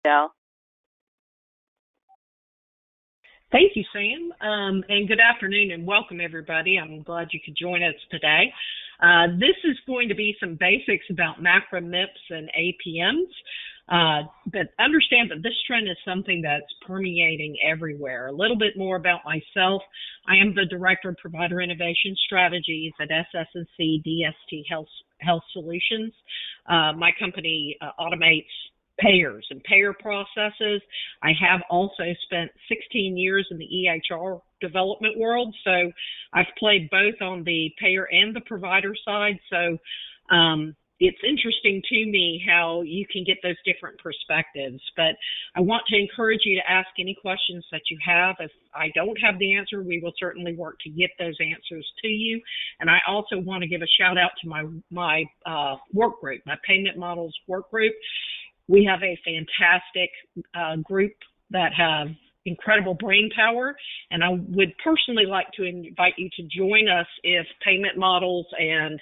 Al. Thank you, Sam, and good afternoon and welcome, everybody. I'm glad you could join us today. This is going to be some basics about MACRA, MIPS, and APMs, but understand that this trend is something that's permeating everywhere. A little bit more about myself. I am the Director of Provider Innovation Strategies at SS&C DST Health Solutions. My company automates payers and payer processes. I have also spent 16 years in the EHR development world, so I've played both on the payer and the provider side. So it's interesting to me how you can get those different perspectives. But I want to encourage you to ask any questions that you have. If I don't have the answer, we will certainly work to get those answers to you. And I also want to give a shout out to my work group, my payment models work group. We have a fantastic group that have incredible brain power, and I would personally like to invite you to join us if payment models and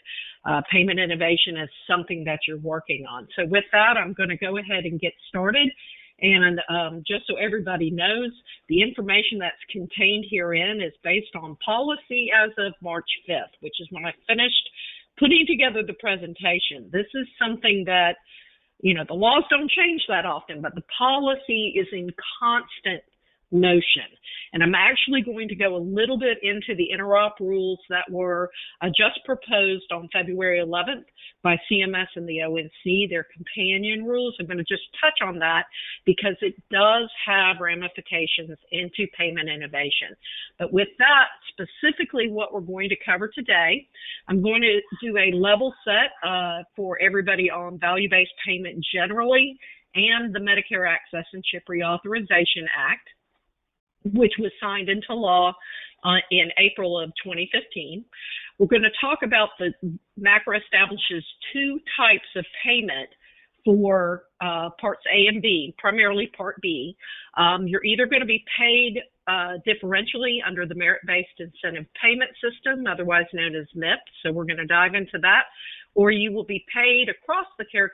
payment innovation is something that you're working on. So with that, I'm going to go ahead and get started. And just so everybody knows, the information that's contained herein is based on policy as of March 5th, which is when I finished putting together the presentation. This is something that, you know, the laws don't change that often, but the policy is in constant motion. And I'm actually going to go a little bit into the interop rules that were just proposed on February 11th by CMS and the ONC, their companion rules. I'm going to just touch on that because it does have ramifications into payment innovation. But with that, specifically what we're going to cover today, I'm going to do a level set for everybody on value-based payment generally and the Medicare Access and CHIP Reauthorization Act, which was signed into law in April of 2015. We're going to talk about the MACRA establishes two types of payment for Parts A and B, primarily Part B. You're either going to be paid differentially under the Merit-Based Incentive Payment System, otherwise known as MIPS, so we're going to dive into that, or you will be paid across the care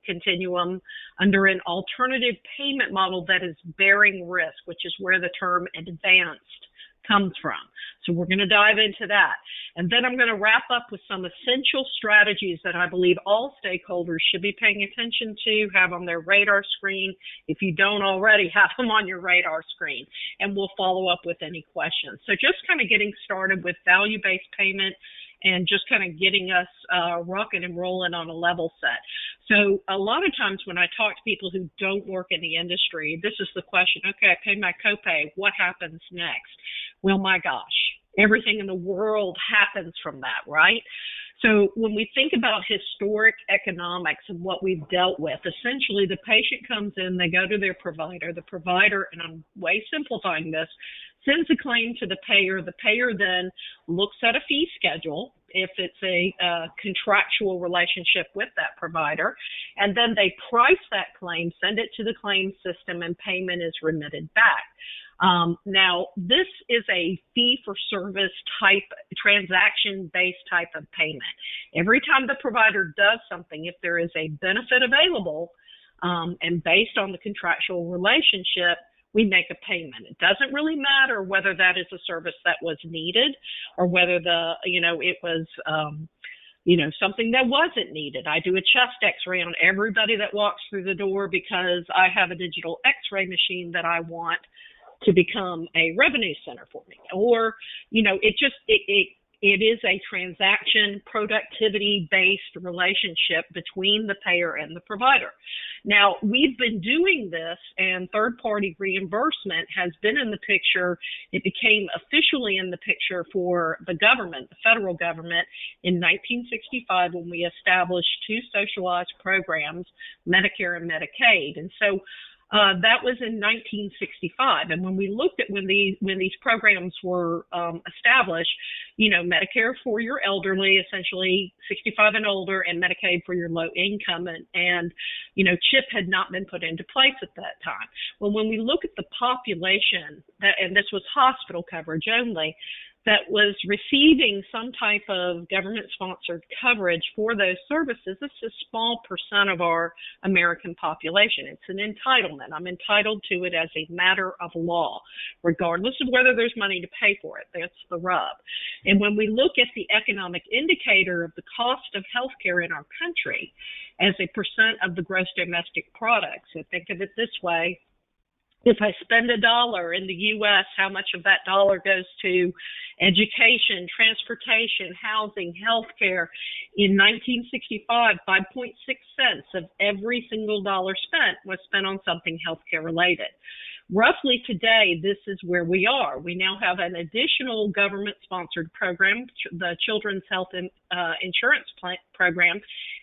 continuum under an alternative payment model that is bearing risk, which is where the term advanced comes from. So we're going to dive into that. And then I'm going to wrap up with some essential strategies that I believe all stakeholders should be paying attention to, have on their radar screen. If you don't already, have them on your radar screen. And we'll follow up with any questions. So just kind of getting started with value-based payment and just kind of getting us rocking and rolling on a level set. So a lot of times when I talk to people who don't work in the industry, this is the question, okay, I paid my copay, what happens next? Well, my gosh, everything in the world happens from that, right? So when we think about historic economics and what we've dealt with, essentially the patient comes in, they go to their provider, the provider, and I'm way simplifying this, sends a claim to the payer. The payer then looks at a fee schedule if it's a contractual relationship with that provider, and then they price that claim, send it to the claim system, and payment is remitted back. Now, this is a fee-for-service type, transaction-based type of payment. Every time the provider does something, if there is a benefit available and based on the contractual relationship, we make a payment. It doesn't really matter whether that is a service that was needed or whether it was something that wasn't needed. I do a chest x-ray on everybody that walks through the door because I have a digital x-ray machine that I want to become a revenue center for me. Or, it is a transaction productivity-based relationship between the payer and the provider. Now, we've been doing this, and third-party reimbursement has been in the picture. It became officially in the picture for the government, the federal government, in 1965 when we established two socialized programs, Medicare and Medicaid. And so that was in 1965, and when we looked at when these programs were established, Medicare for your elderly, essentially 65 and older, and Medicaid for your low income, and CHIP had not been put into place at that time. Well, when we look at the population, and this was hospital coverage only, that was receiving some type of government-sponsored coverage for those services. It's a small percent of our American population. It's an entitlement. I'm entitled to it as a matter of law, regardless of whether there's money to pay for it. That's the rub. And when we look at the economic indicator of the cost of healthcare in our country as a percent of the gross domestic product, so think of it this way. If I spend $1 in the U.S., how much of that dollar goes to education, transportation, housing, healthcare? In 1965, 5.6 cents of every single dollar spent was spent on something healthcare related. Roughly today, this is where we are. We now have an additional government-sponsored program, the Children's Health Insurance Program.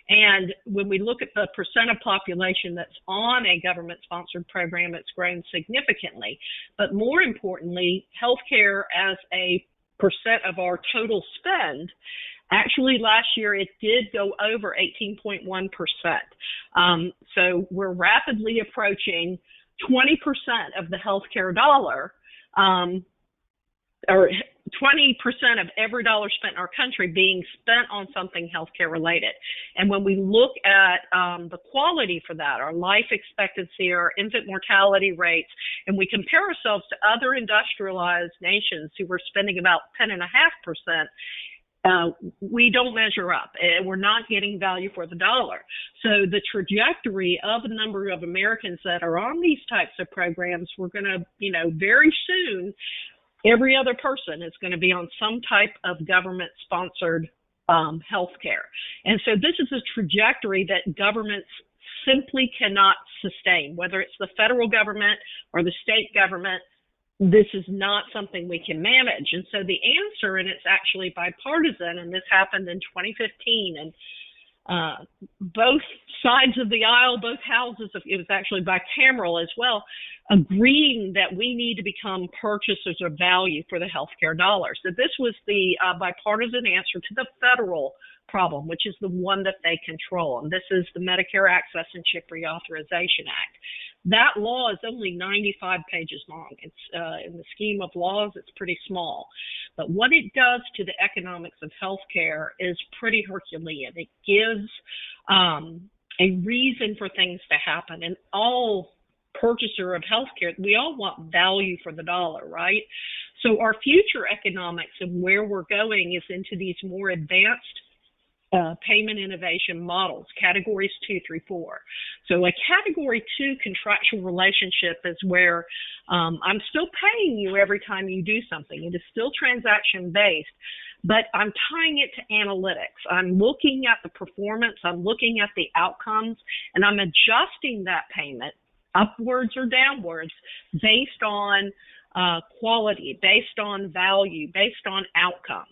And when we look at the percent of population that's on a government-sponsored program, it's grown significantly. But more importantly, healthcare as a percent of our total spend, actually last year it did go over 18.1%. So we're rapidly approaching 20% of the healthcare dollar, or 20% of every dollar spent in our country being spent on something healthcare related. And when we look at the quality for that, our life expectancy, our infant mortality rates, and we compare ourselves to other industrialized nations who were spending about 10.5%, we don't measure up, and we're not getting value for the dollar. So the trajectory of a number of Americans that are on these types of programs, we're going to, very soon, every other person is going to be on some type of government-sponsored health care. And so this is a trajectory that governments simply cannot sustain, whether it's the federal government or the state government. This is not something we can manage. And so the answer, and it's actually bipartisan, and this happened in 2015, and both sides of the aisle, both houses, it was actually bicameral as well, agreeing that we need to become purchasers of value for the healthcare dollar. So this was the bipartisan answer to the federal problem, which is the one that they control. And this is the Medicare Access and CHIP Reauthorization Act. That law is only 95 pages long. It's in the scheme of laws, it's pretty small. But what it does to the economics of healthcare is pretty Herculean. It gives a reason for things to happen. And all purchaser of healthcare, we all want value for the dollar, right? So our future economics and where we're going is into these more advanced payment innovation models, categories 2, 3, 4. So a category 2 contractual relationship is where I'm still paying you every time you do something. It is still transaction based, but I'm tying it to analytics. I'm looking at the performance, I'm looking at the outcomes, and I'm adjusting that payment upwards or downwards based on quality, based on value, based on outcomes.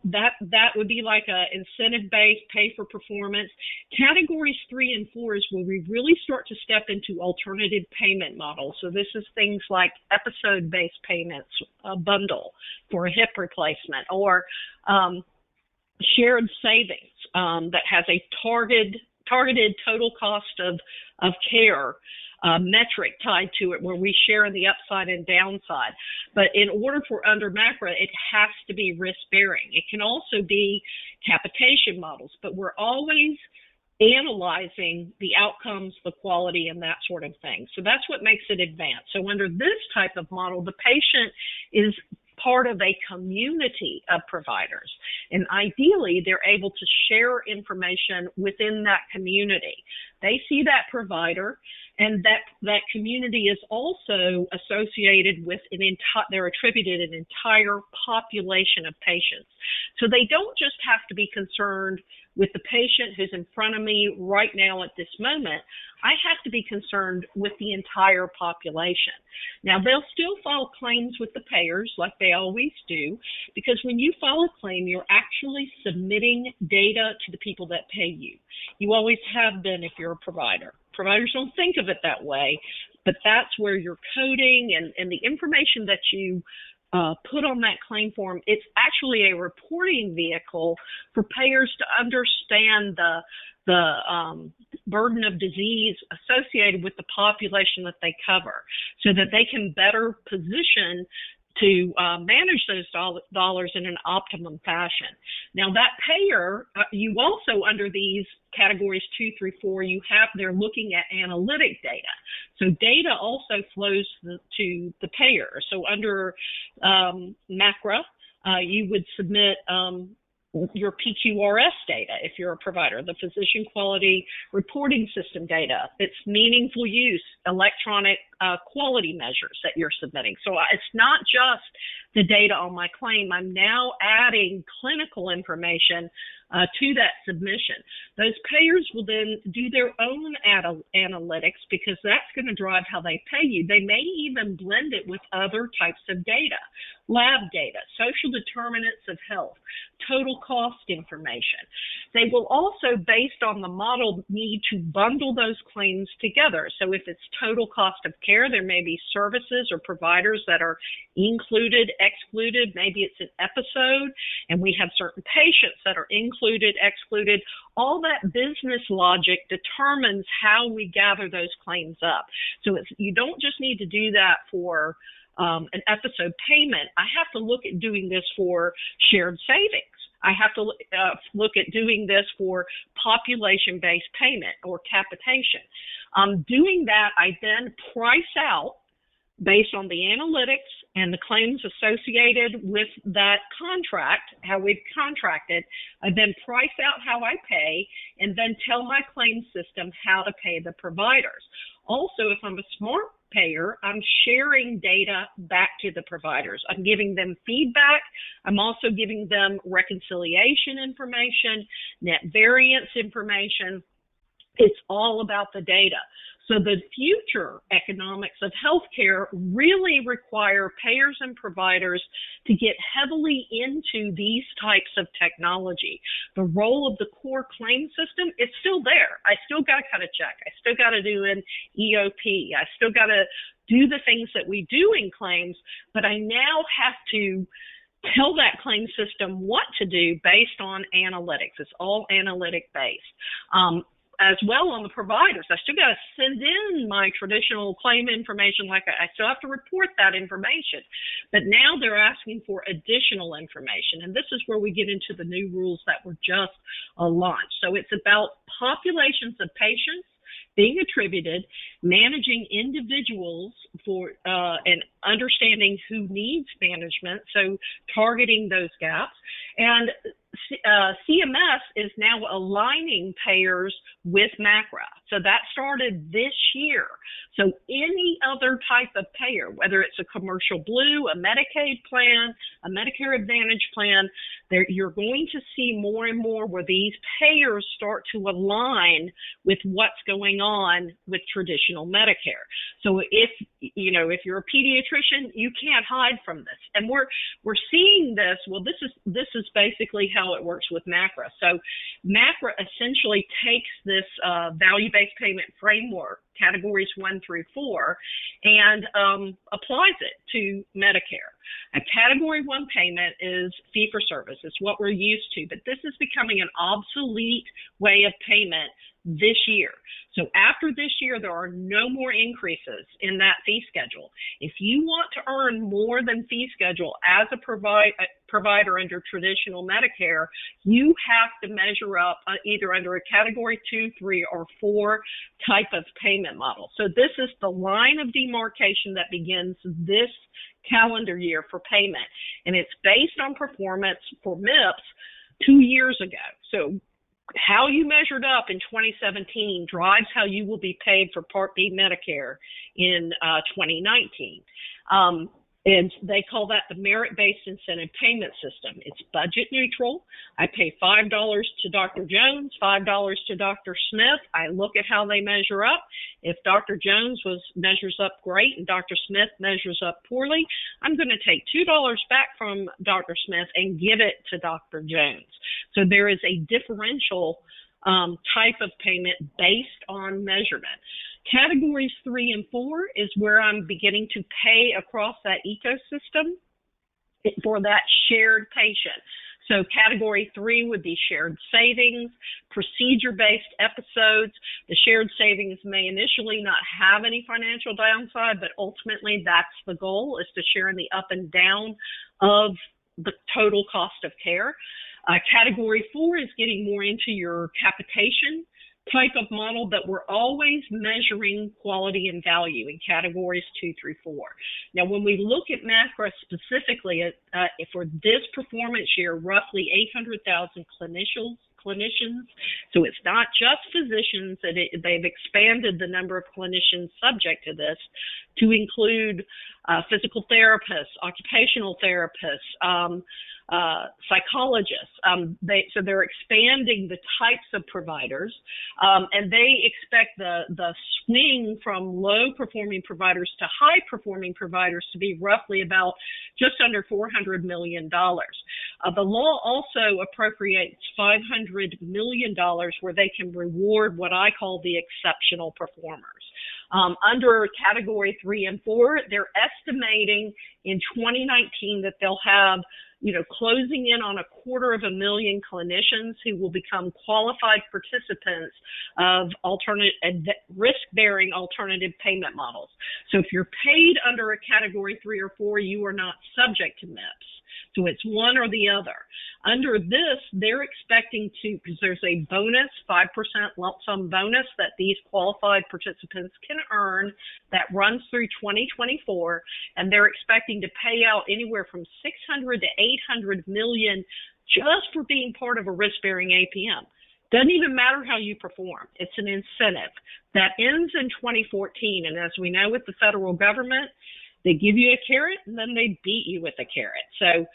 That would be like a incentive-based pay for performance. Categories 3 and 4 is where we really start to step into alternative payment models. So this is things like episode-based payments, a bundle for a hip replacement, or shared savings that has a targeted total cost of care metric tied to it, where we share in the upside and downside. But in order for under MACRA, it has to be risk-bearing. It can also be capitation models, but we're always analyzing the outcomes, the quality, and that sort of thing. So that's what makes it advanced. So under this type of model, the patient is part of a community of providers. And ideally, they're able to share information within that community. They see that provider, and that community is also associated with they're attributed an entire population of patients. So they don't just have to be concerned with the patient who's in front of me right now at this moment. I have to be concerned with the entire population. Now, they'll still file claims with the payers like they always do, because when you file a claim, you're actually submitting data to the people that pay you. You always have been if you're a provider. Providers don't think of it that way, but that's where your coding and the information that you put on that claim form, it's actually a reporting vehicle for payers to understand the burden of disease associated with the population that they cover, so that they can better position to manage those dollars in an optimum fashion. Now that payer, you also under these categories 2 through 4, they're looking at analytic data. So data also flows to the payer. So under MACRA, you would submit your PQRS data if you're a provider, the Physician Quality Reporting System data, its meaningful use, electronic quality measures that you're submitting. So it's not just the data on my claim. I'm now adding clinical information to that submission. Those payers will then do their own analytics because that's going to drive how they pay you. They may even blend it with other types of data, lab data, social determinants of health, total cost information. They will also, based on the model, need to bundle those claims together. So if it's total cost of care, there may be services or providers that are included, excluded. Maybe it's an episode, and we have certain patients that are included, excluded. All that business logic determines how we gather those claims up. So you don't just need to do that for an episode payment. I have to look at doing this for shared savings. I have to look at doing this for population-based payment or capitation. Doing that, I then price out based on the analytics and the claims associated with that contract, how we've contracted. I then price out how I pay and then tell my claim system how to pay the providers. Also, if I'm a smart payer, I'm sharing data back to the providers. I'm giving them feedback. I'm also giving them reconciliation information, net variance information. It's all about the data. So the future economics of healthcare really require payers and providers to get heavily into these types of technology. The role of the core claim system, it's still there. I still got to cut a check. I still got to do an EOP. I still got to do the things that we do in claims, but I now have to tell that claim system what to do based on analytics. It's all analytic based. As well on the providers, I still got to send in my traditional claim information, like I still have to report that information. But now they're asking for additional information, and this is where we get into the new rules that were just launched. So it's about populations of patients being attributed, managing individuals for and understanding who needs management, so targeting those gaps. And CMS is now aligning payers with MACRA. So that started this year. So any other type of payer, whether it's a commercial blue, a Medicaid plan, a Medicare Advantage plan, you're going to see more and more where these payers start to align with what's going on with traditional Medicare. So if you're a pediatrician, you can't hide from this. And we're seeing this. Well, this is basically how it works with MACRA. So MACRA essentially takes this value-based payment framework, categories 1 through 4, and applies it to Medicare. A category 1 payment is fee-for-service. It's what we're used to, but this is becoming an obsolete way of payment this year. So after this year, there are no more increases in that fee schedule. If you want to earn more than fee schedule as a provider under traditional Medicare, you have to measure up either under a category 2, 3, or 4 type of payment model. So this is the line of demarcation that begins this calendar year for payment, and it's based on performance for MIPS 2 years ago. So how you measured up in 2017 drives how you will be paid for Part B Medicare in 2019. And they call that the merit-based incentive payment system. It's budget neutral. I pay $5 to Dr. Jones, $5 to Dr. Smith. I look at how they measure up. If Dr. Jones measures up great and Dr. Smith measures up poorly, I'm going to take $2 back from Dr. Smith and give it to Dr. Jones. So there is a differential type of payment based on measurement. Categories 3 and 4 is where I'm beginning to pay across that ecosystem for that shared patient. So category 3 would be shared savings, procedure-based episodes. The shared savings may initially not have any financial downside, but ultimately that's the goal, is to share in the up and down of the total cost of care. Category 4 is getting more into your capitation type of model, but we're always measuring quality and value in categories 2 through 4. Now, when we look at MACRA specifically, for this performance year, roughly 800,000 clinicians. So it's not just physicians, they've expanded the number of clinicians subject to this to include physical therapists, occupational therapists, psychologists. So they're expanding the types of providers, and they expect the swing from low performing providers to high performing providers to be roughly about just under $400 million. The law also appropriates $500 million where they can reward what I call the exceptional performers. Under category 3 and 4, they're estimating in 2019 that they'll have closing in on 250,000 clinicians who will become qualified participants of risk-bearing alternative payment models. So if you're paid under a category 3 or 4, you are not subject to MIPS. So it's one or the other. Under this, they're expecting to, because there's a bonus, 5% lump sum bonus that these qualified participants can earn that runs through 2024, and they're expecting to pay out anywhere from $600 to $800 million just for being part of a risk-bearing APM. Doesn't even matter how you perform. It's an incentive. That ends in 2014, and as we know with the federal government, they give you a carrot and then they beat you with a carrot. So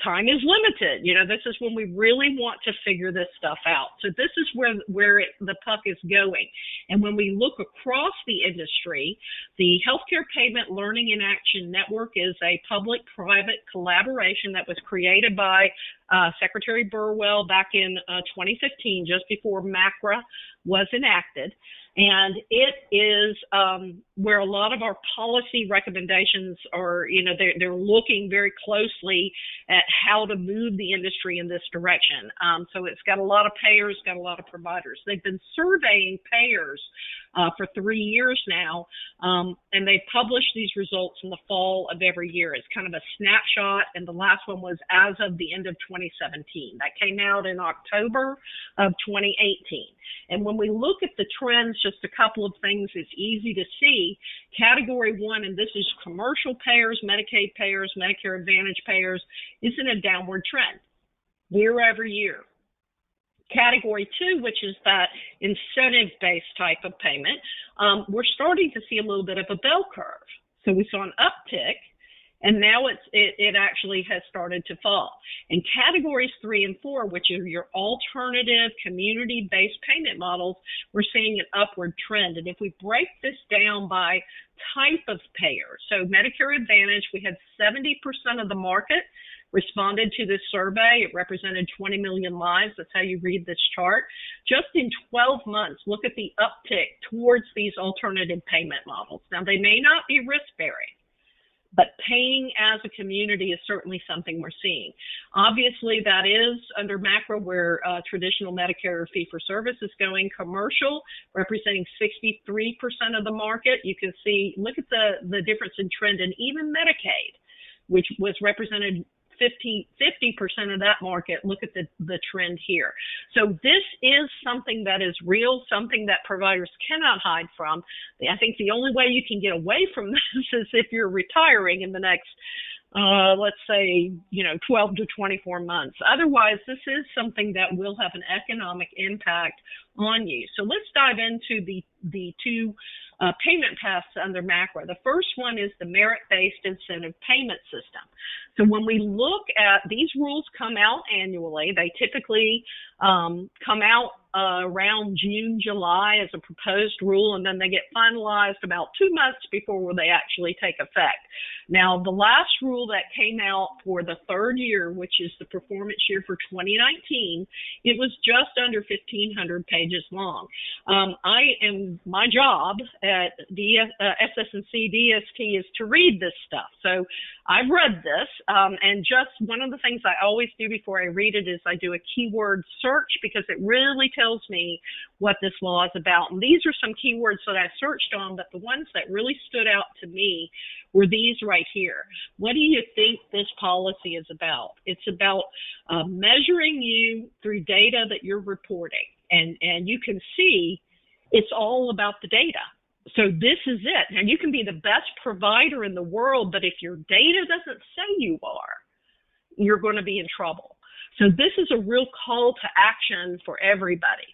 time is limited. This is when we really want to figure this stuff out. So this is where the puck is going. And when we look across the industry, the Healthcare Payment Learning in Action Network is a public-private collaboration that was created by Secretary Burwell back in 2015, just before MACRA was enacted. And it is where a lot of our policy recommendations are, they're looking very closely at how to move the industry in this direction. So it's got a lot of payers, got a lot of providers. They've been surveying payers for 3 years now, and they publish these results in the fall of every year. It's kind of a snapshot, and the last one was as of the end of 2017. That came out in October of 2018. And when we look at the trends, just a couple of things it's easy to see. Category 1, and this is commercial payers, Medicaid payers, Medicare Advantage payers, is in a downward trend year over year. Category 2, which is that incentive-based type of payment, we're starting to see a little bit of a bell curve. So we saw an uptick, and now it actually has started to fall. In categories 3 and 4, which are your alternative community-based payment models, we're seeing an upward trend. And if we break this down by type of payer, so Medicare Advantage, we had 70% of the market responded to this survey. It represented 20 million lives. That's how you read this chart. Just in 12 months, look at the uptick towards these alternative payment models. Now, they may not be risk-bearing, but paying as a community is certainly something we're seeing. Obviously, that is under MACRA where traditional Medicare fee-for-service is going. Commercial, representing 63% of the market. You can see, look at the difference in trend, and even Medicaid, which was represented 50% of that market. Look at the trend here. So this is something that is real, something that providers cannot hide from. I think the only way you can get away from this is if you're retiring in the next, let's say, 12 to 24 months. Otherwise, this is something that will have an economic impact on you. So let's dive into the two payment paths under MACRA. The first one is the merit-based incentive payment system. So when we look at these rules come out annually, they typically come out around June, July as a proposed rule, and then they get finalized about 2 months before they actually take effect. Now, the last rule that came out for the third year, which is the performance year for 2019, it was just under 1,500 pages long. My job at the SS&C DST is to read this stuff. So I've read this, and just one of the things I always do before I read it is I do a keyword search, because it really tells me what this law is about. And these are some keywords that I searched on, but the ones that really stood out to me were these right here. What do you think this policy is about? It's about measuring you through data that you're reporting. And you can see it's all about the data. So this is it. And you can be the best provider in the world, but if your data doesn't say you are, you're going to be in trouble. So this is a real call to action for everybody.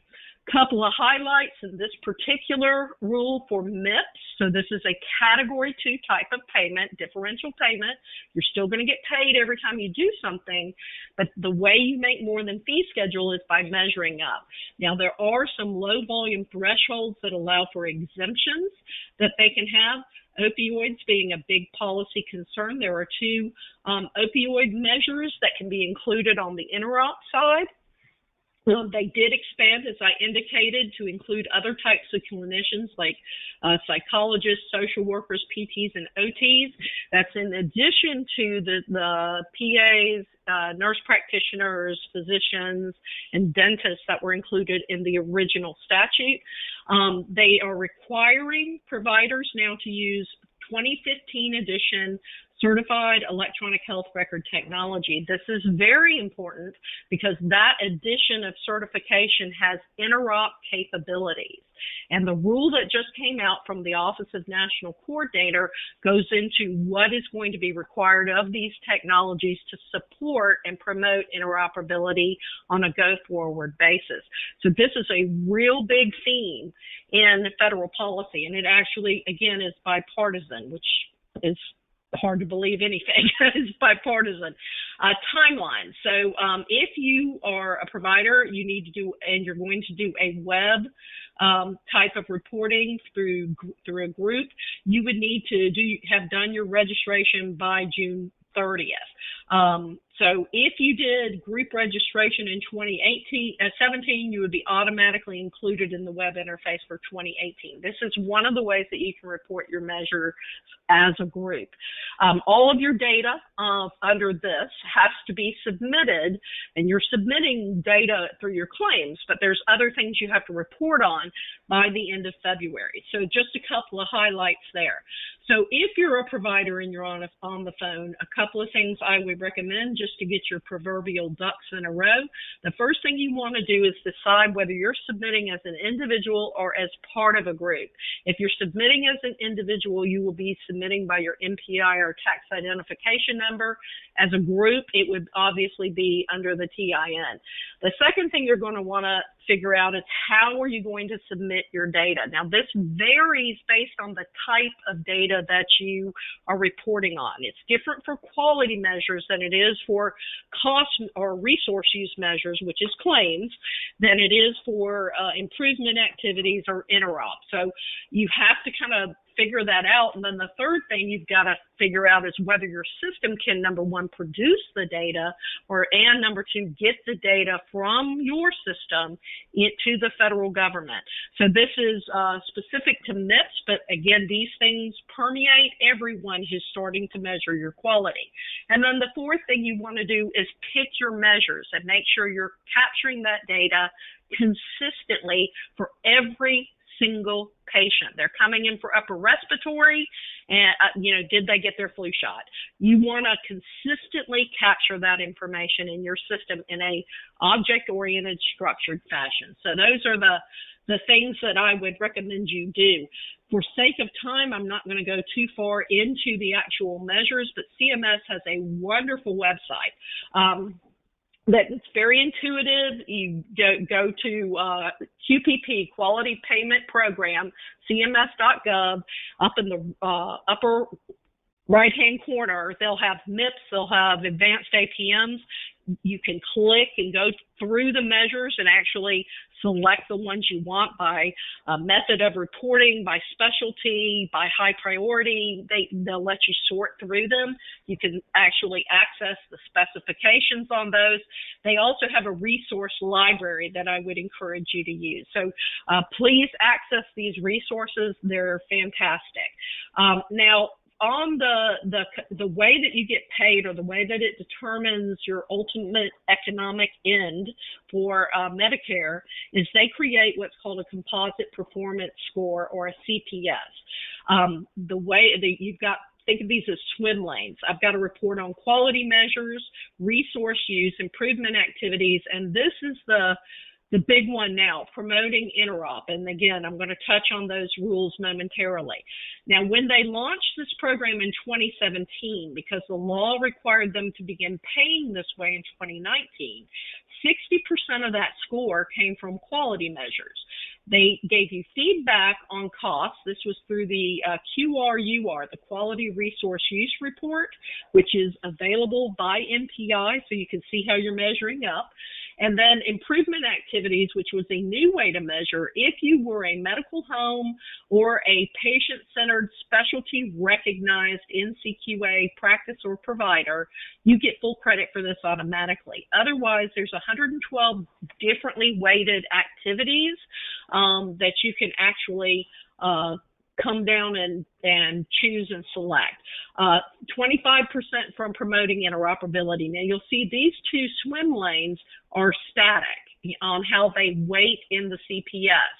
Couple of highlights in this particular rule for MIPS. So this is a Category 2 type of payment, differential payment. You're still going to get paid every time you do something, but the way you make more than fee schedule is by measuring up. Now, there are some low volume thresholds that allow for exemptions that they can have. Opioids being a big policy concern. There are 2 opioid measures that can be included on the interop side. They did expand, as I indicated, to include other types of clinicians like psychologists, social workers, PTs, and OTs. That's in addition to the PAs, nurse practitioners, physicians, and dentists that were included in the original statute. They are requiring providers now to use 2015 edition certified electronic health record technology. This is very important because that edition of certification has interop capabilities. And the rule that just came out from the Office of National Coordinator goes into what is going to be required of these technologies to support and promote interoperability on a go-forward basis. So this is a real big theme in federal policy, and it actually, again, is bipartisan, which is hard to believe anything is bipartisan. Timeline. So if you are a provider, you need to do, and you're going to do a web type of reporting through a group, you would need to have done your registration by June 30th. So if you did group registration in 2017, you would be automatically included in the web interface for 2018. This is one of the ways that you can report your measure as a group. All of your data under this has to be submitted, and you're submitting data through your claims, but there's other things you have to report on by the end of February. So just a couple of highlights there. So if you're a provider and you're on the phone, a couple of things I would recommend just to get your proverbial ducks in a row. The first thing you want to do is decide whether you're submitting as an individual or as part of a group. If you're submitting as an individual, you will be submitting by your MPI or tax identification number. As a group, it would obviously be under the TIN. The second thing you're going to want to figure out is how are you going to submit your data. Now, this varies based on the type of data that you are reporting on. It's different for quality measures than it is for cost or resource use measures, which is claims, than it is for improvement activities or interop. So you have to kind of figure that out. And then the third thing you've got to figure out is whether your system can, number one, produce the data, and number two, get the data from your system to the federal government. So this is specific to MIPS, but again, these things permeate everyone who's starting to measure your quality. And then the fourth thing you want to do is pick your measures and make sure you're capturing that data consistently for every single patient. They're coming in for upper respiratory, and did they get their flu shot? You want to consistently capture that information in your system in a object-oriented, structured fashion. So those are the things that I would recommend you do. For sake of time, I'm not going to go too far into the actual measures, but CMS has a wonderful website. That it's very intuitive. You go to QPP, Quality Payment Program, CMS.gov. Up in the upper right-hand corner, they'll have MIPS, they'll have advanced APMs. you can click and go through the measures and actually select the ones you want by method of reporting, by specialty, by high priority. They'll let you sort through them. You can actually access the specifications on those. They also have a resource library that I would encourage you to use. So please access these resources. They're fantastic. Now, on the way that you get paid, or the way that it determines your ultimate economic end for Medicare, is they create what's called a composite performance score, or a CPS. The way that you've got, think of these as swim lanes. I've got to report on quality measures, resource use, improvement activities, and this is the big one now, promoting interop. And again, I'm going to touch on those rules momentarily. Now, when they launched this program in 2017, because the law required them to begin paying this way in 2019, 60% of that score came from quality measures. They gave you feedback on costs. This was through the QRUR, the Quality Resource Use Report, which is available by MPI, so you can see how you're measuring up. And then improvement activities, which was a new way to measure if you were a medical home or a patient-centered specialty recognized NCQA practice or provider, you get full credit for this automatically. Otherwise, there's 112 differently weighted activities that you can actually come down and choose and select. 25% from promoting interoperability. Now, you'll see these two swim lanes are static on how they weight in the CPS.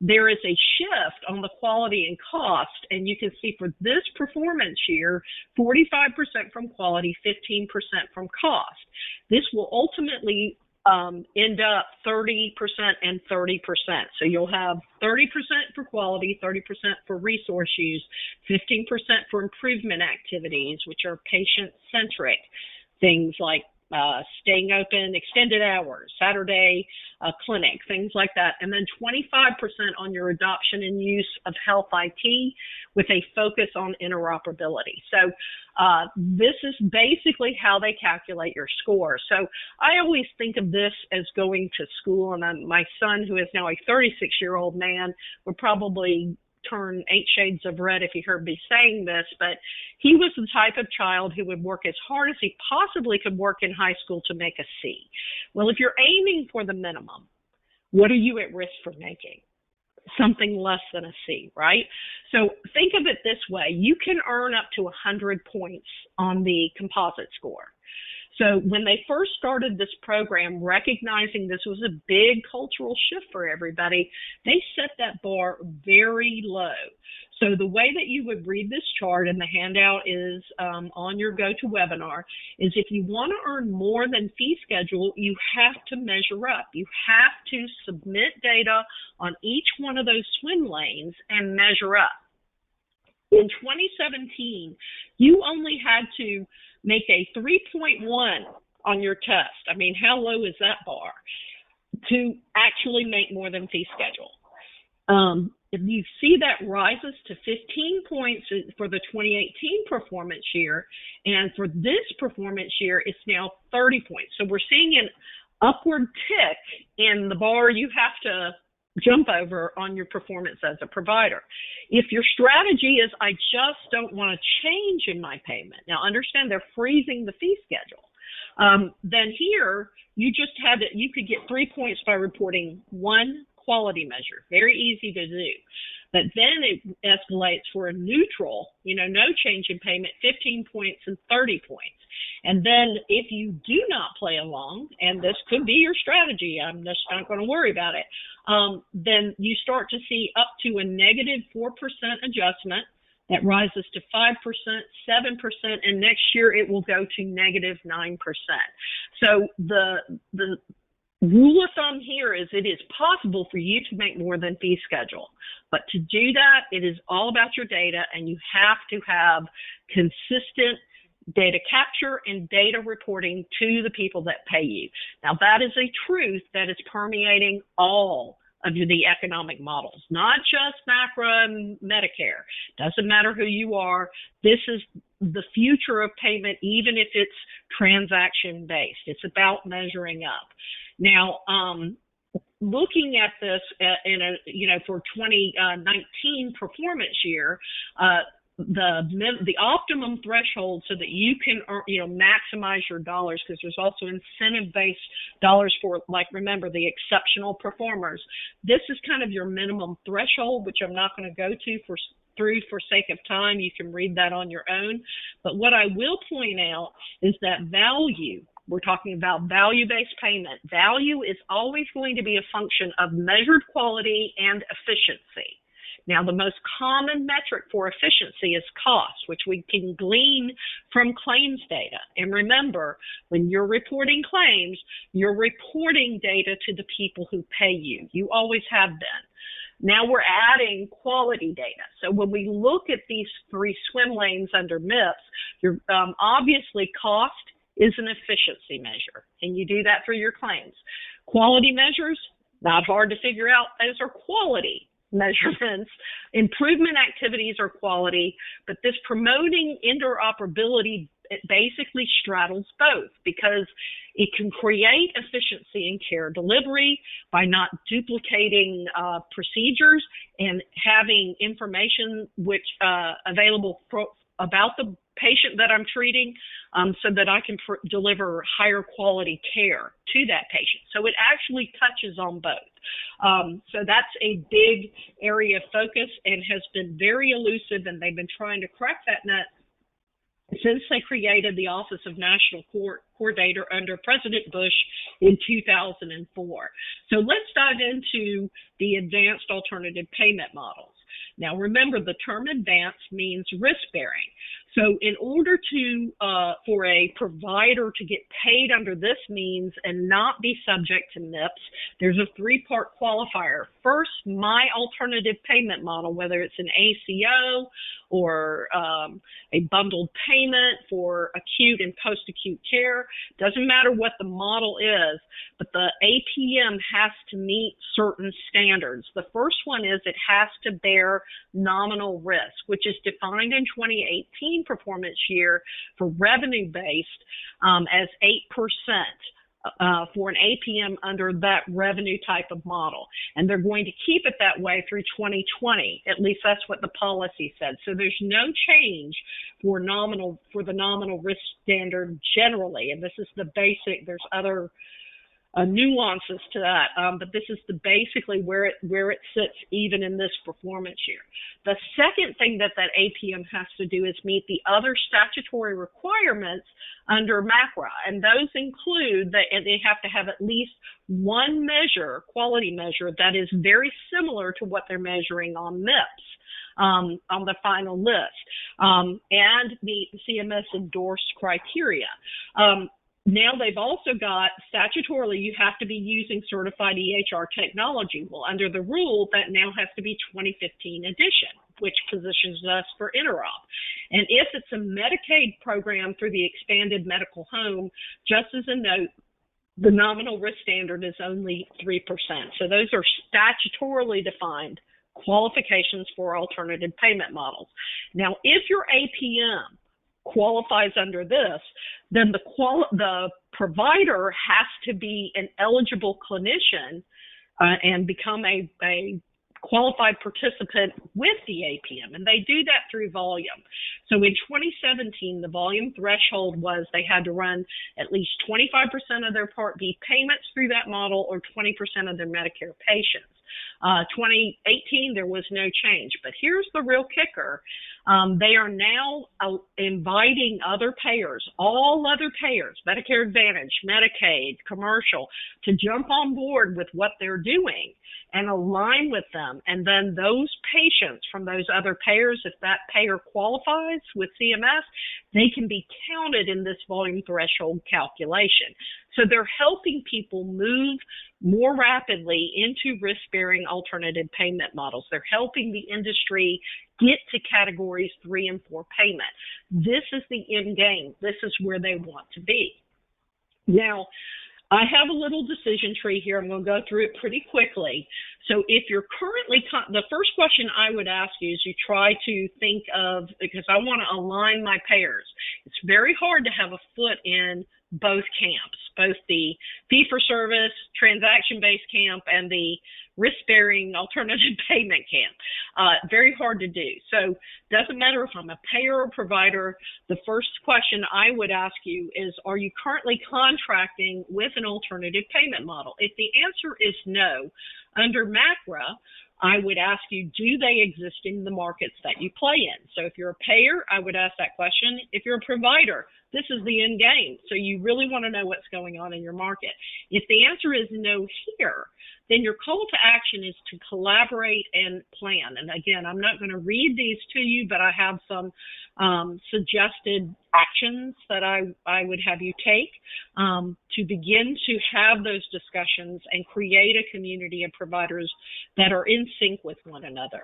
There is a shift on the quality and cost, and you can see for this performance year, 45% from quality, 15% from cost. This will ultimately end up 30% and 30%. So you'll have 30% for quality, 30% for resource use, 15% for improvement activities, which are patient-centric, things like staying open, extended hours, Saturday clinic, things like that. And then 25% on your adoption and use of health IT with a focus on interoperability. So this is basically how they calculate your score. So I always think of this as going to school, and my son, who is now a 36-year-old man, would probably turn 8 shades of red if he heard me saying this, but he was the type of child who would work as hard as he possibly could work in high school to make a C. Well, if you're aiming for the minimum, what are you at risk for making? Something less than a C, right? So think of it this way. You can earn up to 100 points on the composite score. So when they first started this program, recognizing this was a big cultural shift for everybody, they set that bar very low. So the way that you would read this chart, and the handout is on your GoToWebinar, is if you want to earn more than fee schedule, you have to measure up. You have to submit data on each one of those swim lanes and measure up. In 2017, you only had to make a 3.1 on your test. I mean, how low is that bar to actually make more than fee schedule? If you see that rises to 15 points for the 2018 performance year, and for this performance year, it's now 30 points. So we're seeing an upward tick in the bar you have to jump over on your performance as a provider. If your strategy is, I just don't want to change in my payment, now understand they're freezing the fee schedule, then here you just had it, you could get 3 points by reporting one quality measure. Very easy to do. But then it escalates for a neutral, no change in payment, 15 points and 30 points. And then if you do not play along, and this could be your strategy, I'm just not going to worry about it, then you start to see up to a negative 4% adjustment that rises to 5%, 7%, and next year it will go to negative 9%. So the rule of thumb here is it is possible for you to make more than fee schedule. But to do that, it is all about your data, and you have to have consistent data capture and data reporting to the people that pay you. Now, that is a truth that is permeating all of the economic models, not just MACRA and Medicare. Doesn't matter who you are. This is the future of payment, even if it's transaction-based. It's about measuring up. Now, looking at this for 2019 performance year, the optimum threshold so that you can maximize your dollars, because there's also incentive-based dollars for, like, remember, the exceptional performers. This is kind of your minimum threshold, which I'm not going to go through for sake of time. You can read that on your own. But what I will point out is that value. We're talking about value-based payment. Value is always going to be a function of measured quality and efficiency. Now, the most common metric for efficiency is cost, which we can glean from claims data. And remember, when you're reporting claims, you're reporting data to the people who pay you. You always have been. Now we're adding quality data. So when we look at these three swim lanes under MIPS, obviously cost is an efficiency measure, and you do that through your claims. Quality measures, not hard to figure out, those are quality measurements. Improvement activities are quality, but this promoting interoperability, it basically straddles both, because it can create efficiency in care delivery by not duplicating procedures and having information which available about the patient that I'm treating, so that I can deliver higher quality care to that patient. So it actually touches on both. So that's a big area of focus and has been very elusive, and they've been trying to crack that nut since they created the Office of National Coordinator under President Bush in 2004. So let's dive into the advanced alternative payment models. Now, remember, the term advanced means risk-bearing. So in order to, for a provider to get paid under this means and not be subject to MIPS, there's a three-part qualifier. First, my alternative payment model, whether it's an ACO or a bundled payment for acute and post-acute care, doesn't matter what the model is, but the APM has to meet certain standards. The first one is it has to bear nominal risk, which is defined in 2018 performance year for revenue-based as 8%. For an APM under that revenue type of model. And they're going to keep it that way through 2020. At least that's what the policy said. So there's no change for the nominal risk standard generally. And this is the basic, there's other nuances to that, but this is basically where it sits even in this performance year. The second thing that APM has to do is meet the other statutory requirements under MACRA, and those include that they have to have at least one measure, quality measure, that is very similar to what they're measuring on MIPS. On the final list, and meet CMS endorsed criteria. Now they've also got, statutorily, you have to be using certified EHR technology. Well, under the rule, that now has to be 2015 edition, which positions us for interop. And if it's a Medicaid program through the expanded medical home, just as a note, the nominal risk standard is only 3%. So those are statutorily defined qualifications for alternative payment models. Now, if your APM qualifies under this, then the provider has to be an eligible clinician and become a qualified participant with the APM, and they do that through volume. So in 2017, the volume threshold was they had to run at least 25% of their Part B payments through that model or 20% of their Medicare patients. 2018, there was no change, but here's the real kicker. They are now inviting other payers, all other payers, Medicare Advantage, Medicaid, commercial, to jump on board with what they're doing and align with them. And then those patients from those other payers, if that payer qualifies with CMS, they can be counted in this volume threshold calculation. So they're helping people move more rapidly into risk-bearing alternative payment models. They're helping the industry get to categories 3 and 4 payment. This is the end game. This is where they want to be. Now, I have a little decision tree here. I'm going to go through it pretty quickly. So if you're currently, the first question I would ask you is you try to think of, because I want to align my payers. It's very hard to have a foot in both camps, both the fee-for-service, transaction-based camp, and the risk-bearing alternative payment camp. Very hard to do. So doesn't matter if I'm a payer or provider, the first question I would ask you is, are you currently contracting with an alternative payment model? If the answer is no, under MACRA, I would ask you, do they exist in the markets that you play in? So if you're a payer, I would ask that question. If you're a provider, this is the end game. So you really want to know what's going on in your market. If the answer is no here, then your call to action is to collaborate and plan. And again, I'm not going to read these to you, but I have some suggested actions that I would have you take to begin to have those discussions and create a community of providers that are in sync with one another.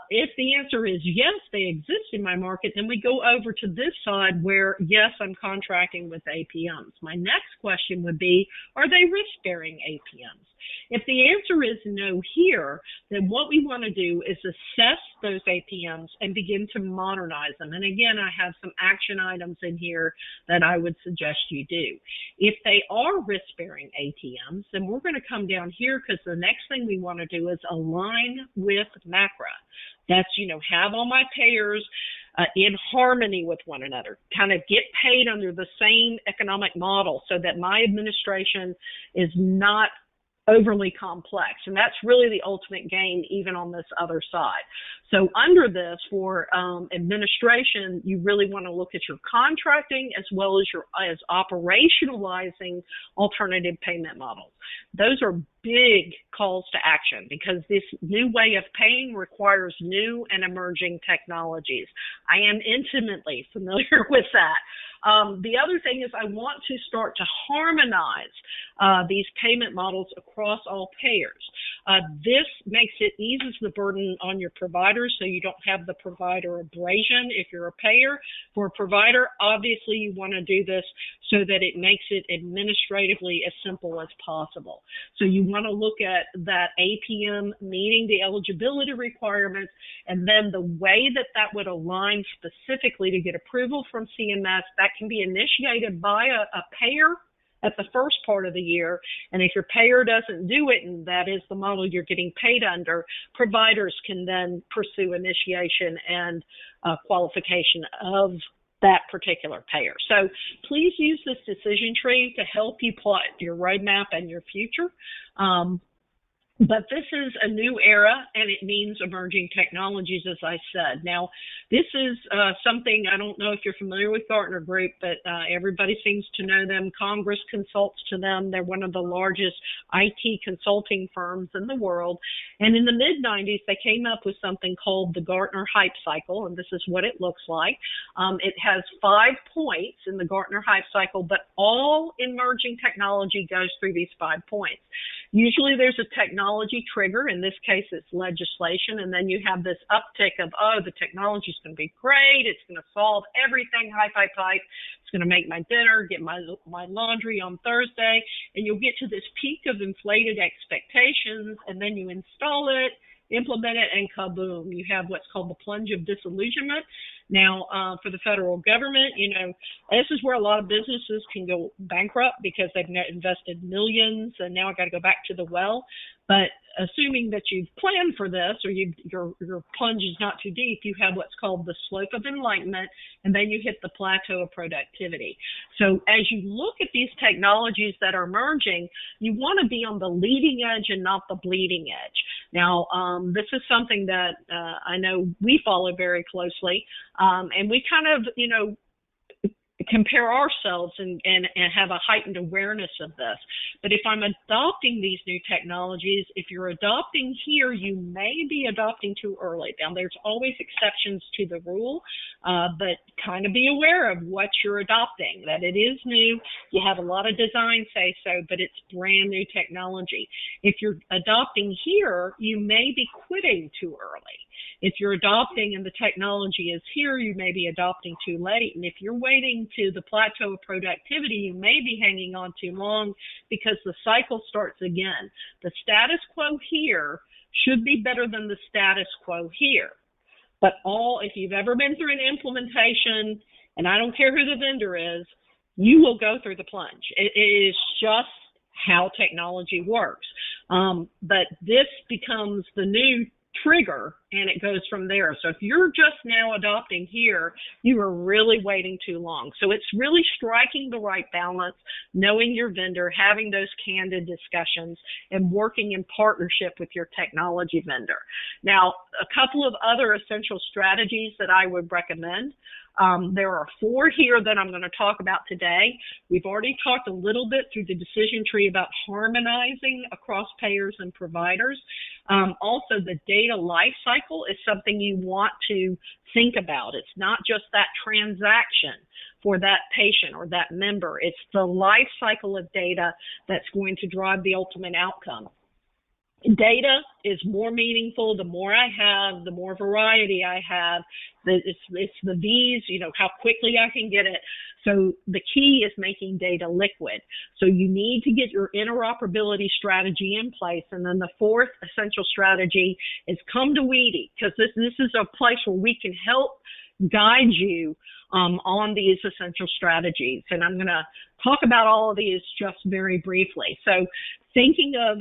If the answer is yes, they exist in my market, then we go over to this side where, yes, I'm contracting with APMs. My next question would be, are they risk-bearing APMs? If the answer is no here, then what we want to do is assess those APMs and begin to modernize them. And again, I have some action items in here that I would suggest you do. If they are risk-bearing APMs, then we're going to come down here because the next thing we want to do is align with MACRA. That's, have all my payers in harmony with one another, kind of get paid under the same economic model so that my administration is not overly complex. And that's really the ultimate gain, even on this other side. So under this, for administration, you really want to look at your contracting as well as as operationalizing alternative payment models. Those are big calls to action because this new way of paying requires new and emerging technologies. I am intimately familiar with that. The other thing is I want to start to harmonize these payment models across all payers. This eases the burden on your providers so you don't have the provider abrasion if you're a payer. For a provider, obviously you want to do this so that it makes it administratively as simple as possible. So you want to look at that APM meeting the eligibility requirements, and then the way that would align specifically to get approval from CMS, that can be initiated by a payer at the first part of the year. And if your payer doesn't do it, and that is the model you're getting paid under, providers can then pursue initiation and qualification of that particular payer. So please use this decision tree to help you plot your roadmap and your future. But this is a new era, and it means emerging technologies, as I said. Now, this is something, I don't know if you're familiar with Gartner Group, but everybody seems to know them. Congress consults to them. They're one of the largest IT consulting firms in the world. And in the mid-90s, they came up with something called the Gartner Hype Cycle, and this is what it looks like. It has 5 points in the Gartner Hype Cycle, but all emerging technology goes through these 5 points. Usually there's a technology trigger. In this case, it's legislation. And then you have this uptick of, oh, the technology is going to be great. It's going to solve everything. Hype. It's going to make my dinner, get my laundry on Thursday. And you'll get to this peak of inflated expectations. And then you install it, implement it, and kaboom. You have what's called the plunge of disillusionment. Now, for the federal government, this is where a lot of businesses can go bankrupt because they've invested millions, and now I got to go back to the well. But assuming that you've planned for this, or your plunge is not too deep, you have what's called the slope of enlightenment, and then you hit the plateau of productivity. So as you look at these technologies that are emerging, you want to be on the leading edge and not the bleeding edge. Now, this is something that I know we follow very closely, and we kind of, compare ourselves and have a heightened awareness of this. But if I'm adopting these new technologies, if you're adopting here, you may be adopting too early. Now, there's always exceptions to the rule, but kind of be aware of what you're adopting, that it is new. You have a lot of design say so, but it's brand new technology. If you're adopting here, you may be quitting too early. If you're adopting and the technology is here, you may be adopting too late. And if you're waiting to the plateau of productivity, you may be hanging on too long because the cycle starts again. The status quo here should be better than the status quo here. But if you've ever been through an implementation, and I don't care who the vendor is, you will go through the plunge. It is just how technology works. But this becomes the new trigger, and it goes from there. So if you're just now adopting here, you are really waiting too long. So it's really striking the right balance, knowing your vendor, having those candid discussions, and working in partnership with your technology vendor. Now, a couple of other essential strategies that I would recommend. There are 4 here that I'm going to talk about today. We've already talked a little bit through the decision tree about harmonizing across payers and providers. Also, the data life cycle is something you want to think about. It's not just that transaction for that patient or that member. It's the life cycle of data that's going to drive the ultimate outcome. Data is more meaningful the more I have, the more variety I have. It's the V's, how quickly I can get it. So the key is making data liquid. So you need to get your interoperability strategy in place. And then the 4th essential strategy is come to WEDI, because this is a place where we can help guide you on these essential strategies. And I'm going to talk about all of these just very briefly. So thinking of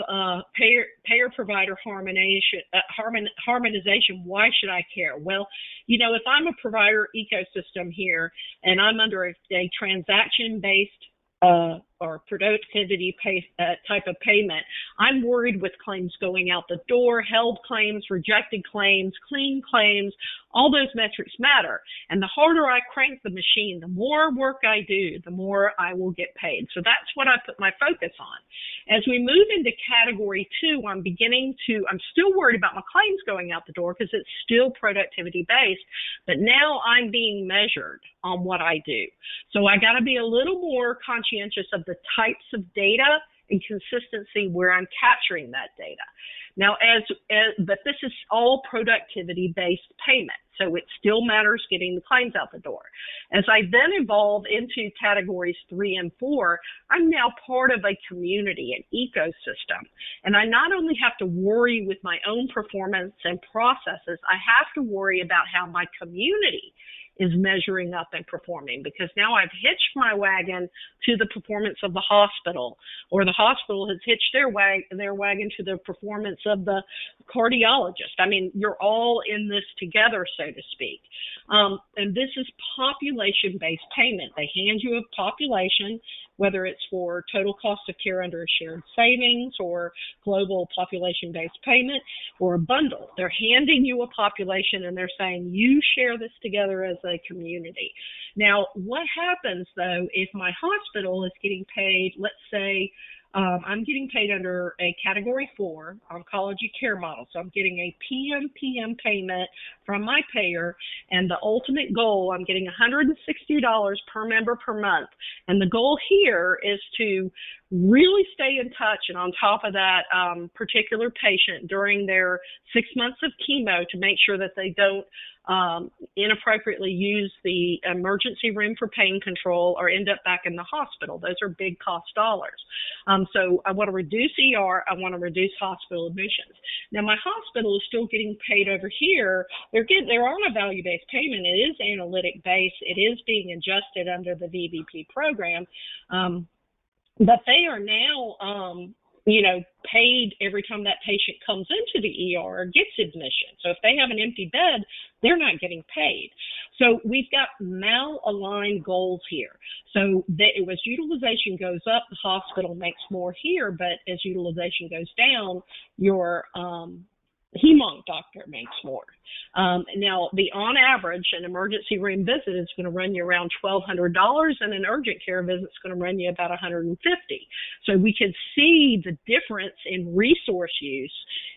payer-provider harmonization, why should I care? Well, if I'm a provider ecosystem here and I'm under a transaction-based or productivity type of payment, I'm worried with claims going out the door, held claims, rejected claims, clean claims. All those metrics matter. And the harder I crank the machine, the more work I do, the more I will get paid. So that's what I put my focus on. As we move into category 2, I'm still worried about my claims going out the door because it's still productivity based, but now I'm being measured on what I do. So I got to be a little more conscientious of the types of data and consistency where I'm capturing that data. Now, but this is all productivity-based payment, so it still matters getting the claims out the door. As I then evolve into categories 3 and 4, I'm now part of a community, an ecosystem, and I not only have to worry with my own performance and processes, I have to worry about how my community is measuring up and performing, because now I've hitched my wagon to the performance of the hospital, or the hospital has hitched their wagon to the performance of the cardiologist. I mean, you're all in this together, so to speak. And this is population-based payment. They hand you a population, whether it's for total cost of care under a shared savings or global population-based payment or a bundle. They're handing you a population and they're saying, you share this together as a community. Now, what happens, though, if my hospital is getting paid, let's say, I'm getting paid under a Category 4 oncology care model. So I'm getting a PM payment from my payer, and the ultimate goal, I'm getting $160 per member per month. And the goal here is to really stay in touch and on top of that particular patient during their 6 months of chemo to make sure that they don't inappropriately use the emergency room for pain control or end up back in the hospital. Those are big cost dollars. So I want to reduce ER. I want to reduce hospital admissions. Now, my hospital is still getting paid over here. They're on a value-based payment. It is analytic-based. It is being adjusted under the VBP program. But they are now, paid every time that patient comes into the ER or gets admission. So if they have an empty bed, they're not getting paid. So we've got malaligned goals here. So as utilization goes up, the hospital makes more here, but as utilization goes down, your HEMONC doctor makes more. Now, on average, an emergency room visit is going to run you around $1,200, and an urgent care visit is going to run you about $150. So we can see the difference in resource use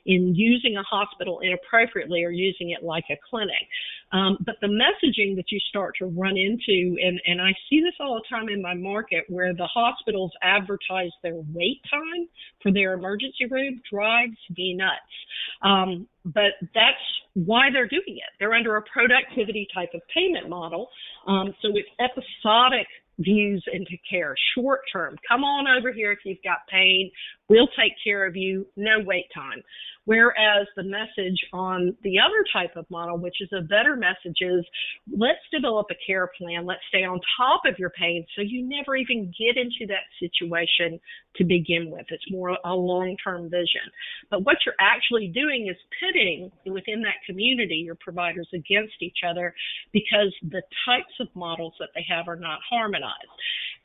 in using a hospital inappropriately or using it like a clinic. But the messaging that you start to run into, and I see this all the time in my market, where the hospitals advertise their wait time for their emergency room, drives me nuts. But that's why they're doing it. They're under a productivity type of payment model. So it's episodic views into care, short term. Come on over here if you've got pain. We'll take care of you. No wait time. Whereas the message on the other type of model, which is a better message, is let's develop a care plan. Let's stay on top of your pain so you never even get into that situation to begin with. It's more a long-term vision. But what you're actually doing is pitting within that community your providers against each other because the types of models that they have are not harmonized.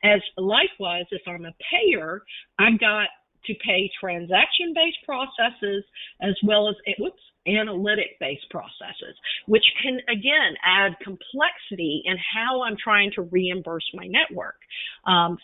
As likewise, if I'm a payer, I've got to pay transaction-based processes as well as analytic-based processes, which can, again, add complexity in how I'm trying to reimburse my network.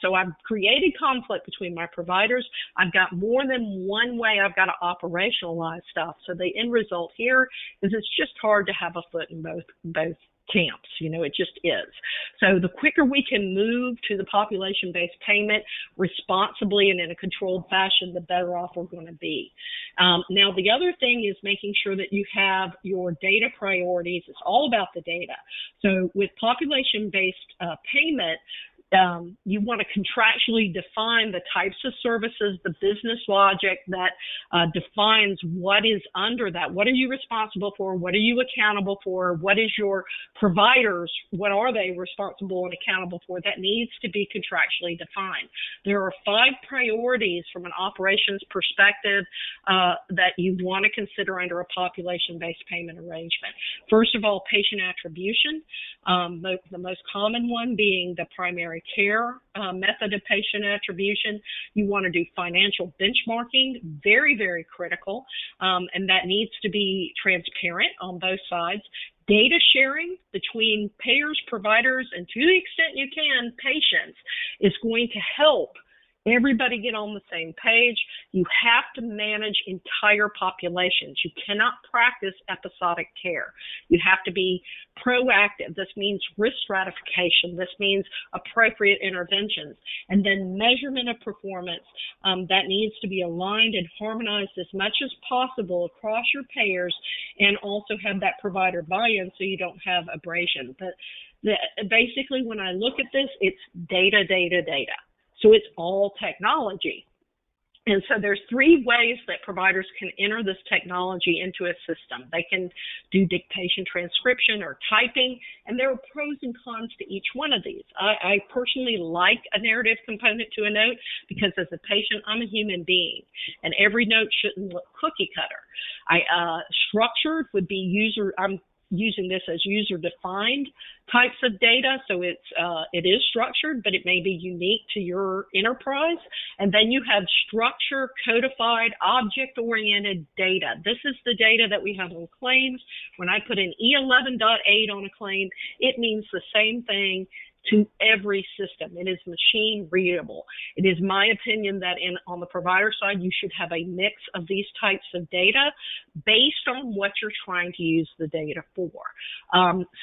So I've created conflict between my providers. I've got more than one way I've got to operationalize stuff. So the end result here is it's just hard to have a foot in both camps. It just is. So the quicker we can move to the population-based payment responsibly and in a controlled fashion, the better off we're going to be. Now, the other thing is making sure that you have your data priorities. It's all about the data. So with population-based payment, you want to contractually define the types of services, the business logic that defines what is under that. What are you responsible for? What are you accountable for? What is your providers? What are they responsible and accountable for? That needs to be contractually defined. There are 5 priorities from an operations perspective that you want to consider under a population-based payment arrangement. First of all, patient attribution, the most common one being the primary care method of patient attribution. You want to do financial benchmarking, very, very critical, and that needs to be transparent on both sides. Data sharing between payers, providers, and to the extent you can, patients, is going to help everybody get on the same page. You have to manage entire populations. You cannot practice episodic care. You have to be proactive. This means risk stratification. This means appropriate interventions. And then measurement of performance that needs to be aligned and harmonized as much as possible across your payers, and also have that provider buy-in so you don't have abrasion. But basically, when I look at this, it's data, data, data. So it's all technology. And so there's 3 ways that providers can enter this technology into a system. They can do dictation, transcription, or typing, and there are pros and cons to each one of these. I personally like a narrative component to a note because as a patient, I'm a human being, and every note shouldn't look cookie cutter. Structured would be I'm using this as user-defined types of data, so it is structured, but it may be unique to your enterprise. And then you have structure, codified, object-oriented data. This is the data that we have on claims. When I put an E11.8 on a claim, it means the same thing to every system. It is machine readable. It is my opinion that on the provider side, you should have a mix of these types of data based on what you're trying to use the data for.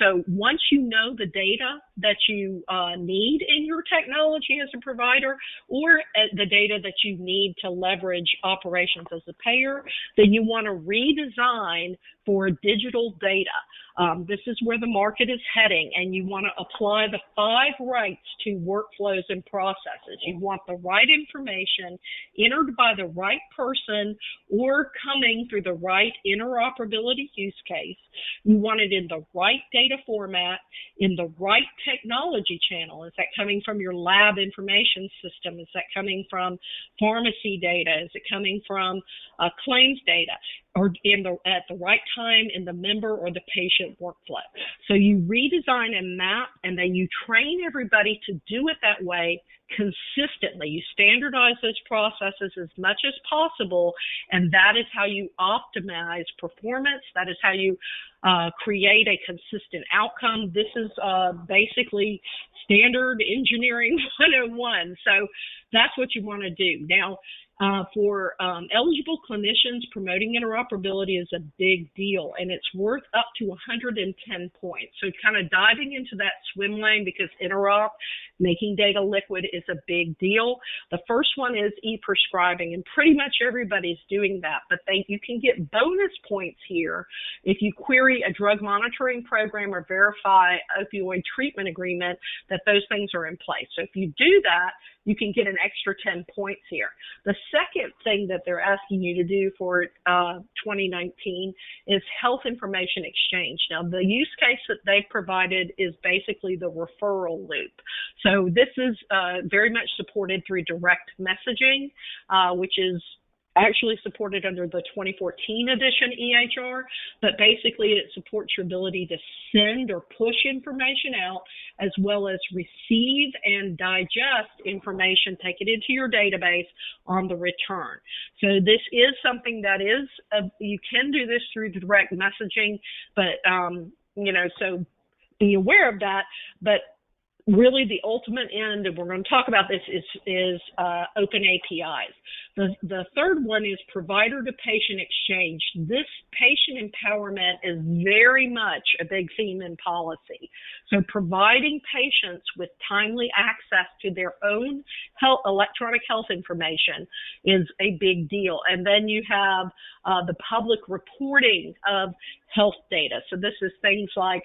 So once you know the data that you need in your technology as a provider, or the data that you need to leverage operations as a payer, then you want to redesign for digital data. This is where the market is heading, and you want to apply the 5 rights to workflows and processes. You want the right information entered by the right person or coming through the right interoperability use case. You want it in the right data format, in the right technology channel. Is that coming from your lab information system? Is that coming from pharmacy data? Is it coming from claims data? Or at the right time in the member or the patient workflow. So you redesign and map, and then you train everybody to do it that way consistently. You standardize those processes as much as possible, and that is how you optimize performance. That is how you create a consistent outcome. This is basically standard engineering 101. So that's what you want to do. Now, For eligible clinicians, promoting interoperability is a big deal, and it's worth up to 110 points. So kind of diving into that swim lane, because interop, making data liquid, is a big deal. The first one is e-prescribing, and pretty much everybody's doing that, but you can get bonus points here if you query a drug monitoring program or verify opioid treatment agreement that those things are in place. So if you do that, you can get an extra 10 points here. The second thing that they're asking you to do for 2019 is health information exchange. Now, the use case that they've provided is basically the referral loop. So this is very much supported through direct messaging, which is actually supported under the 2014 edition EHR, but basically it supports your ability to send or push information out, as well as receive and digest information, take it into your database on the return. So this is something that is, you can do this through direct messaging, but, so be aware of that, but really the ultimate end, and we're going to talk about this, is open APIs. The third one is provider to patient exchange. This patient empowerment is very much a big theme in policy. So providing patients with timely access to their own electronic health information is a big deal. And then you have the public reporting of health data. So this is things like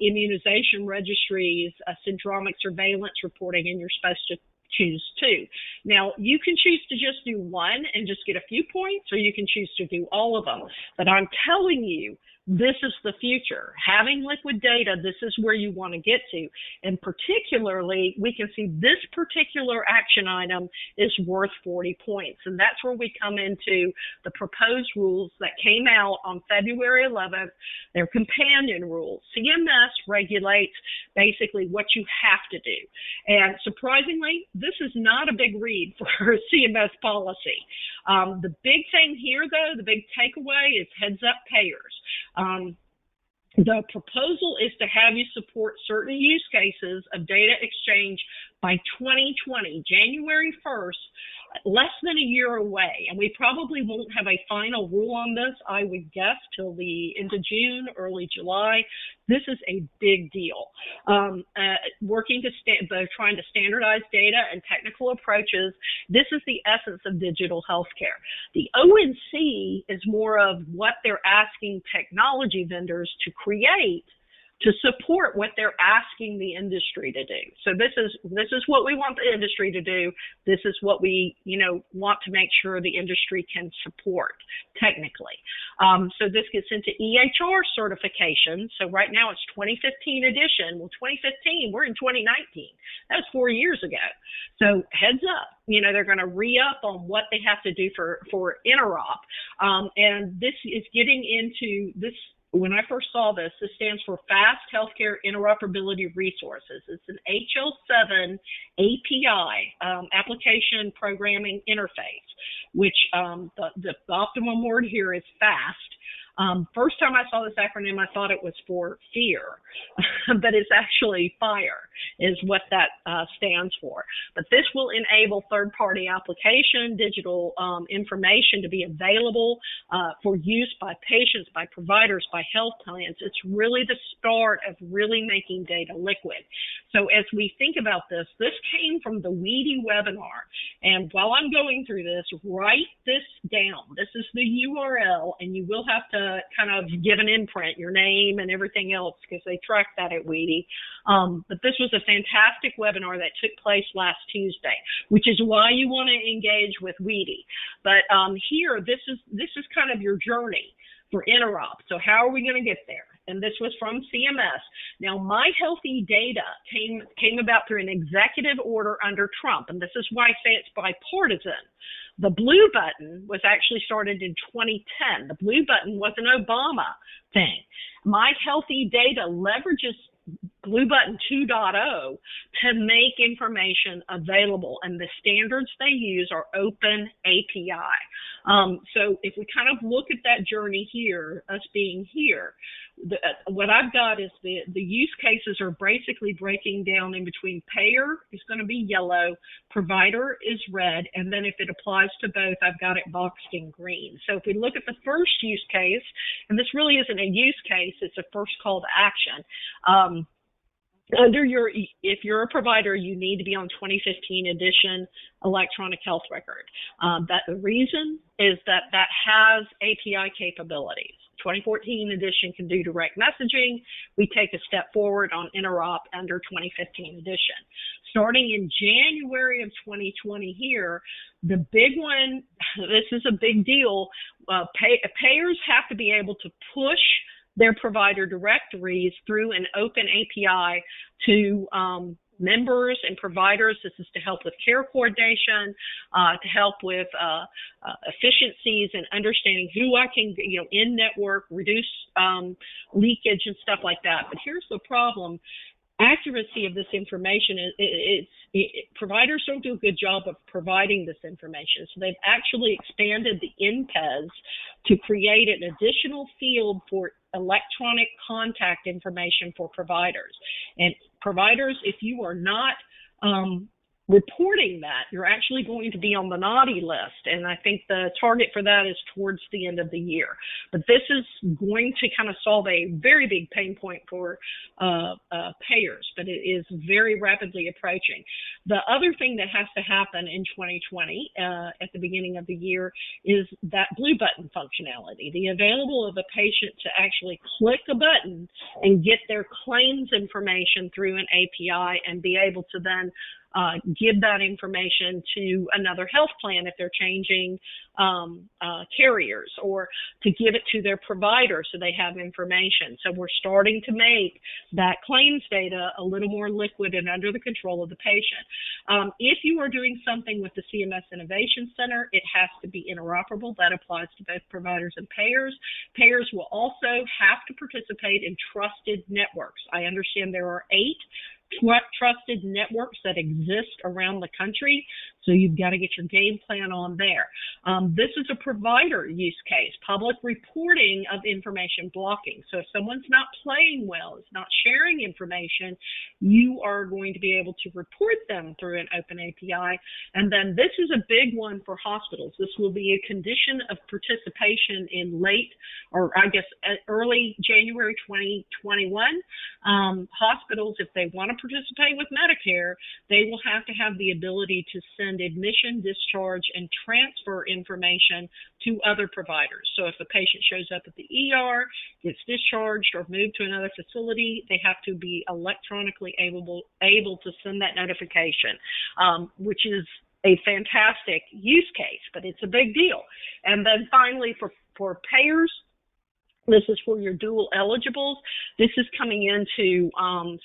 immunization registries, syndromic surveillance reporting, and you're supposed to choose two. Now, you can choose to just do one and just get a few points, or you can choose to do all of them. But I'm telling you, this is the future. Having liquid data, this is where you want to get to. And particularly, we can see this particular action item is worth 40 points. And that's where we come into the proposed rules that came out on February 11th. They're companion rules. CMS regulates basically what you have to do. And surprisingly, this is not a big read for CMS policy. The big thing here, though, the big takeaway is heads up payers. The proposal is to have you support certain use cases of data exchange by 2020, January 1st, less than a year away. And we probably won't have a final rule on this, I would guess, till the end of June, early July. This is a big deal. They're trying to standardize data and technical approaches. This is the essence of digital healthcare. The ONC is more of what they're asking technology vendors to create to support what they're asking the industry to do. So this is what we want the industry to do. This is what we, want to make sure the industry can support technically. So this gets into EHR certification. So right now it's 2015 edition. Well, 2015, we're in 2019. That was 4 years ago. So heads up, they're going to re-up on what they have to do for interop. And this is getting into this. When I first saw this, this stands for Fast Healthcare Interoperability Resources. It's an HL7 API, Application Programming Interface, which the optimum word here is fast. First time I saw this acronym, I thought it was for fear, but it's actually FIRE is what that stands for. But this will enable third-party application, digital information to be available for use by patients, by providers, by health plans. It's really the start of really making data liquid. So as we think about this came from the WEDI webinar. And while I'm going through this, write this down. This is the URL, and you will have to kind of give an imprint, your name and everything else, because they track that at WEDI. But this was a fantastic webinar that took place last Tuesday, which is why you want to engage with WEDI. But here, this is kind of your journey for interop. So how are we going to get there? And this was from CMS. Now, My Healthy Data came about through an executive order under Trump, and this is why I say it's bipartisan. The blue button was actually started in 2010. The blue button was an Obama thing. My Healthy Data leverages Blue Button 2.0 to make information available, and the standards they use are open API. So if we kind of look at that journey here, us being here, what I've got is the use cases are basically breaking down in between. Payer is going to be yellow, provider is red, and then if it applies to both, I've got it boxed in green. So if we look at the first use case, and this really isn't a use case, it's a first call to action. If you're a provider, you need to be on 2015 edition electronic health record. That the reason is that has API capabilities. 2014 edition can do direct messaging. We take a step forward on interop under 2015 edition. Starting in January of 2020 here, the big one, this is a big deal, payers have to be able to push their provider directories through an open API to members and providers. This is to help with care coordination, to help with efficiencies and understanding who I can, in network, reduce leakage and stuff like that. But here's the problem. Accuracy of this information, providers don't do a good job of providing this information. So they've actually expanded the NPES to create an additional field for electronic contact information for providers. And providers, if you are not reporting that, you're actually going to be on the naughty list. And I think the target for that is towards the end of the year. But this is going to kind of solve a very big pain point for payers, but it is very rapidly approaching. The other thing that has to happen in 2020 at the beginning of the year is that blue button functionality, the available of a patient to actually click a button and get their claims information through an API and be able to then give that information to another health plan if they're changing carriers, or to give it to their provider so they have information. So we're starting to make that claims data a little more liquid and under the control of the patient. If you are doing something with the CMS Innovation Center, it has to be interoperable. That applies to both providers and payers. Payers will also have to participate in trusted networks. I understand there are 8 trusted networks that exist around the country, so you've got to get your game plan on there. This is a provider use case, public reporting of information blocking. So if someone's not playing well, is not sharing information, you are going to be able to report them through an open API. And then this is a big one for hospitals. This will be a condition of participation in early January 2021. Hospitals, if they want to participate with Medicare, they will have to have the ability to send admission, discharge, and transfer information to other providers. So if a patient shows up at the ER, gets discharged, or moved to another facility, they have to be electronically able to send that notification, which is a fantastic use case, but it's a big deal. And then finally, for payers, this is for your dual eligibles. This is coming into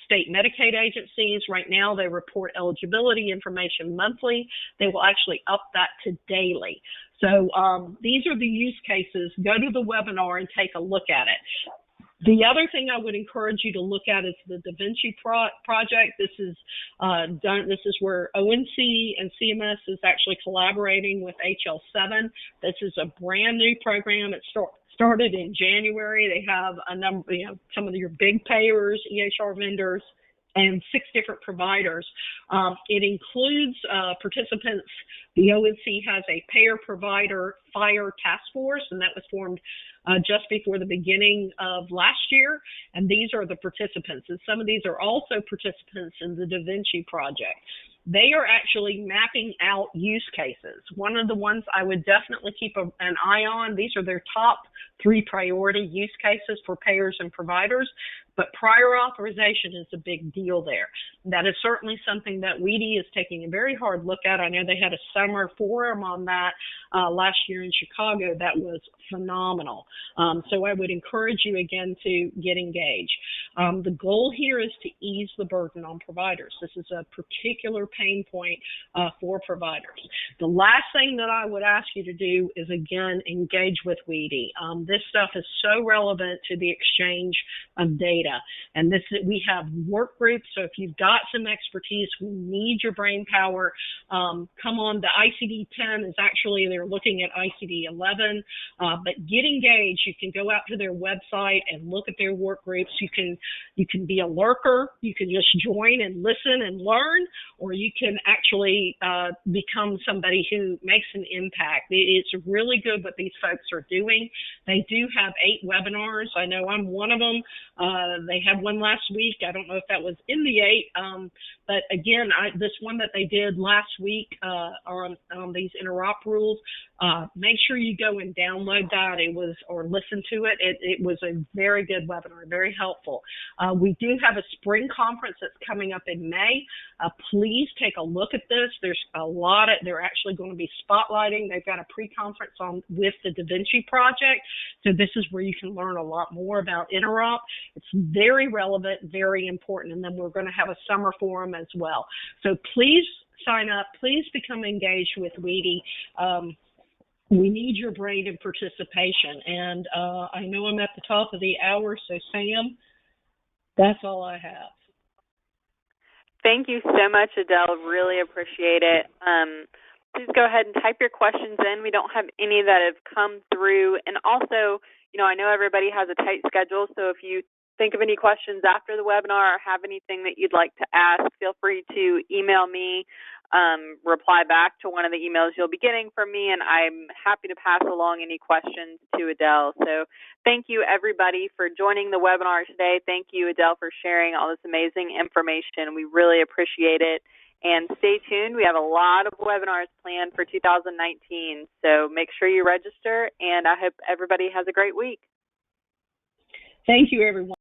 state Medicaid agencies. Right now, they report eligibility information monthly. They will actually up that to daily. So these are the use cases. Go to the webinar and take a look at it. The other thing I would encourage you to look at is the DaVinci Project. This is where ONC and CMS is actually collaborating with HL7. This is a brand new program. It started in January. They have a number, some of your big payers, EHR vendors, and 6 different providers. It includes participants. The ONC has a Payer-Provider Fire Task Force, and that was formed just before the beginning of last year. And these are the participants. And some of these are also participants in the DaVinci Project. They are actually mapping out use cases. One of the ones I would definitely keep an eye on, these are their top 3 priority use cases for payers and providers, but prior authorization is a big deal there. That is certainly something that WEDI is taking a very hard look at. I know they had a summer forum on that last year in Chicago that was phenomenal. So I would encourage you again to get engaged. The goal here is to ease the burden on providers. This is a particular pain point for providers. The last thing that I would ask you to do is, again, engage with WEDI. This stuff is so relevant to the exchange of data. And we have work groups, so if you've got some expertise, we need your brain power. Come on, the ICD-10 is actually, they're looking at ICD-11, but get engaged. You can go out to their website and look at their work groups. You can be a lurker, you can just join and listen and learn, or you can actually become somebody who makes an impact. It's really good what these folks are doing. They do have 8 webinars. I know I'm one of them. They had one last week. I don't know if that was in the 8, but again, this one that they did last week on these interop rules, make sure you go and download that. Or listen to it. It was a very good webinar, very helpful. We do have a spring conference that's coming up in May. Please take a look at this. There's a lot they're actually going to be spotlighting. They've got a pre-conference with the DaVinci Project. So this is where you can learn a lot more about interop. It's very relevant, very important. And then we're going to have a summer forum as well. So please sign up. Please become engaged with WEDI. We need your brain and participation. And I know I'm at the top of the hour, so Sam, that's all I have. Thank you so much, Adele. Really appreciate it. Please go ahead and type your questions in. We don't have any that have come through. And also, I know everybody has a tight schedule, so if you think of any questions after the webinar or have anything that you'd like to ask, feel free to email me, reply back to one of the emails you'll be getting from me, and I'm happy to pass along any questions to Adele. So thank you, everybody, for joining the webinar today. Thank you, Adele, for sharing all this amazing information. We really appreciate it. And stay tuned. We have a lot of webinars planned for 2019, so make sure you register, and I hope everybody has a great week. Thank you, everyone.